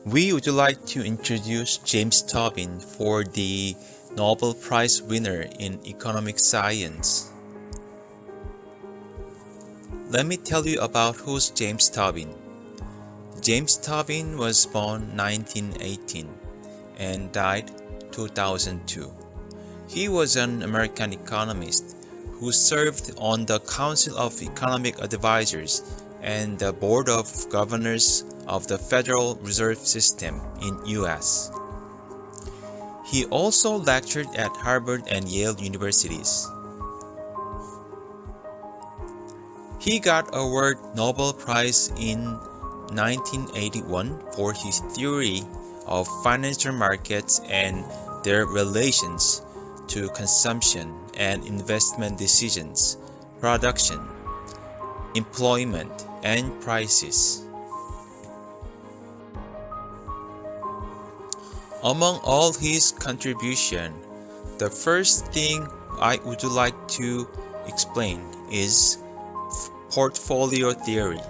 We would like to introduce James Tobin for the Nobel Prize winner in economic science. Let me tell you about who's James Tobin. James Tobin was born 1918 and died 2002. He was an American economist who served on the Council of Economic Advisors and the Board of Governors of the Federal Reserve System in US. He also lectured at Harvard and Yale universities. He got awarded Nobel Prize in 1981 for his theory of financial markets and their relations to consumption and investment decisions, production, employment, and prices. Among all his contributions, the first thing I would like to explain is portfolio theory.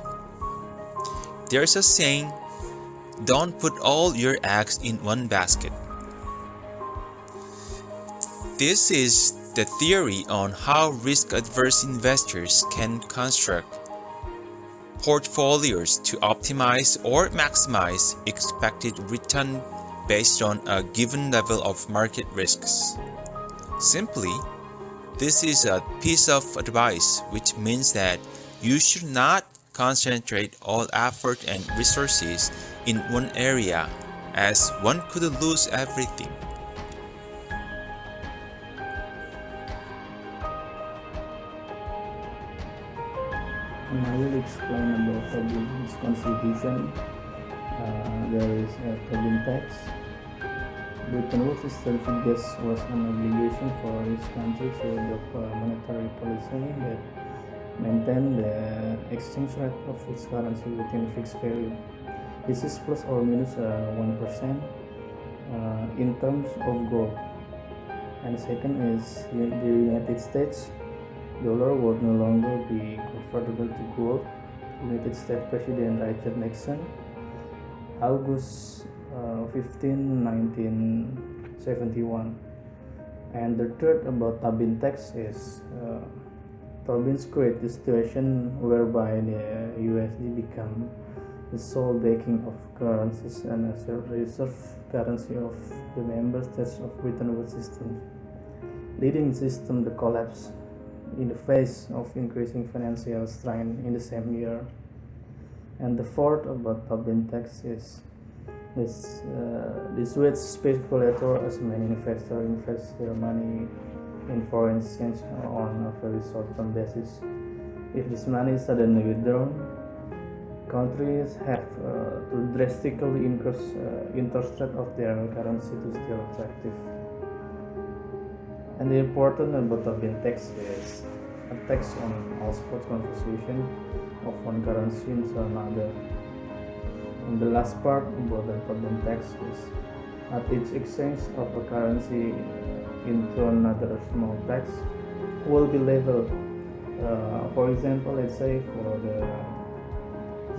There's a saying, don't put all your eggs in one basket. This is the theory on how risk-averse investors can construct portfolios to optimize or maximize expected return based on a given level of market risks. Simply, this is a piece of advice which means that you should not concentrate all effort and resources in one area, as one could lose everything. I will explain about Tobin's contribution. There is a Tobin tax. Bretton Woods certificate was an obligation for each country to adopt a monetary policy that maintained the exchange rate of its currency within fixed value. This is plus or minus 1% in terms of gold. And second is the United States dollar would no longer be convertible to gold. United States President Richard Nixon, August 15, 1971. And the third about Tobin tax is Tobin's create the situation whereby the USD become the sole backing of currencies and as a reserve currency of the member states of Bretton Woods system, leading the system to collapse in the face of increasing financial strain in the same year. And the fourth about Tobin tax is this which speculator as many investors invest their money in foreign exchange on a very short-term basis. If this money is suddenly withdrawn, countries have to drastically increase interest rate of their currency to still attractive. And the important about Tobin tax is a tax on all spot conversion of one currency into another. And the last part about the Tobin tax is at each exchange of a currency into another small tax will be leveled. For example, let's say for the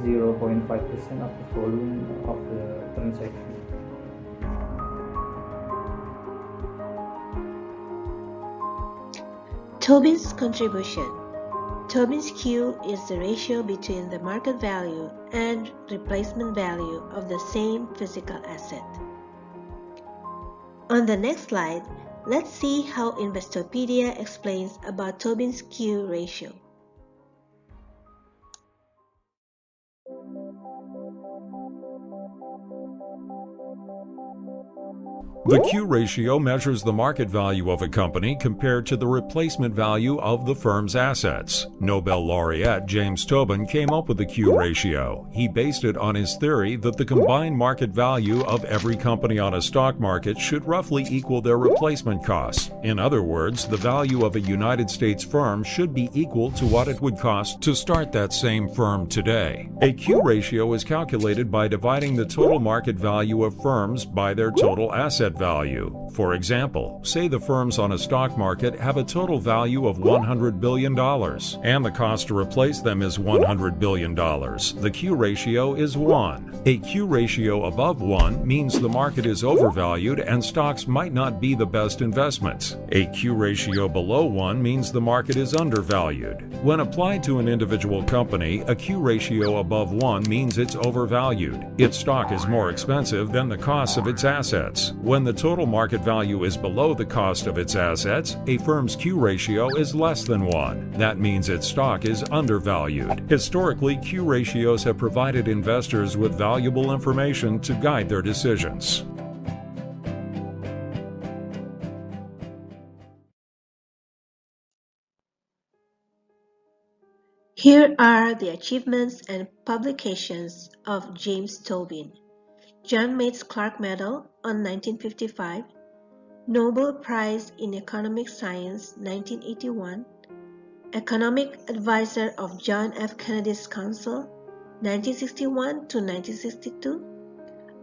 0.5% of the volume of the transaction. Tobin's contribution. Tobin's Q is the ratio between the market value and replacement value of the same physical asset. On the next slide, let's see how Investopedia explains about Tobin's Q ratio. The Q ratio measures the market value of a company compared to the replacement value of the firm's assets. Nobel laureate James Tobin came up with the Q ratio. He based it on his theory that the combined market value of every company on a stock market should roughly equal their replacement costs. In other words, the value of a United States firm should be equal to what it would cost to start that same firm today. A Q ratio ratio is calculated by dividing the total market value of firms by their total asset value. For example, say the firms on a stock market have a total value of $100 billion, and the cost to replace them is $100 billion. The Q ratio is 1. A Q ratio above 1 means the market is overvalued and stocks might not be the best investments. A Q ratio below 1 means the market is undervalued. When applied to an individual company, a Q ratio above 1 means it's overvalued. Its stock is more expensive than the cost of its assets. When the total market value is below the cost of its assets, a firm's Q ratio is less than 1. That means its stock is undervalued. Historically, Q ratios have provided investors with valuable information to guide their decisions. Here are the achievements and publications of James Tobin. John Mates Clark Medal on 1955, Nobel Prize in Economic Science 1981, Economic Advisor of John F. Kennedy's Council 1961 to 1962,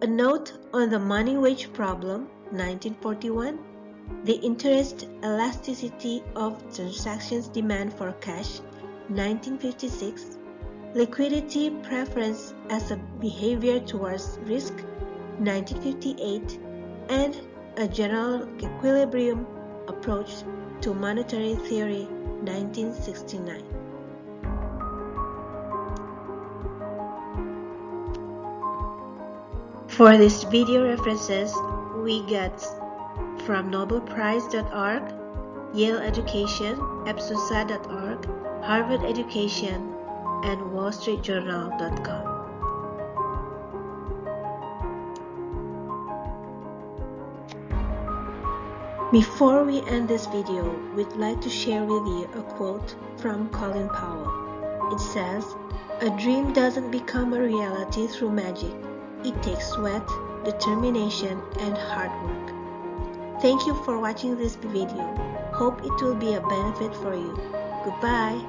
A Note on the Money Wage Problem 1941, The Interest Elasticity of Transactions Demand for Cash 1956, Liquidity Preference as a Behavior Towards Risk 1958, and A General Equilibrium Approach to Monetary Theory 1969. For these video references, we get from nobelprize.org, Yale Education, EPSUSA.org, Harvard Education, and wallstreetjournal.com. Before we end this video, we'd like to share with you a quote from Colin Powell. It says, "A dream doesn't become a reality through magic. It takes sweat, determination, and hard work." Thank you for watching this video. Hope it will be a benefit for you. Goodbye.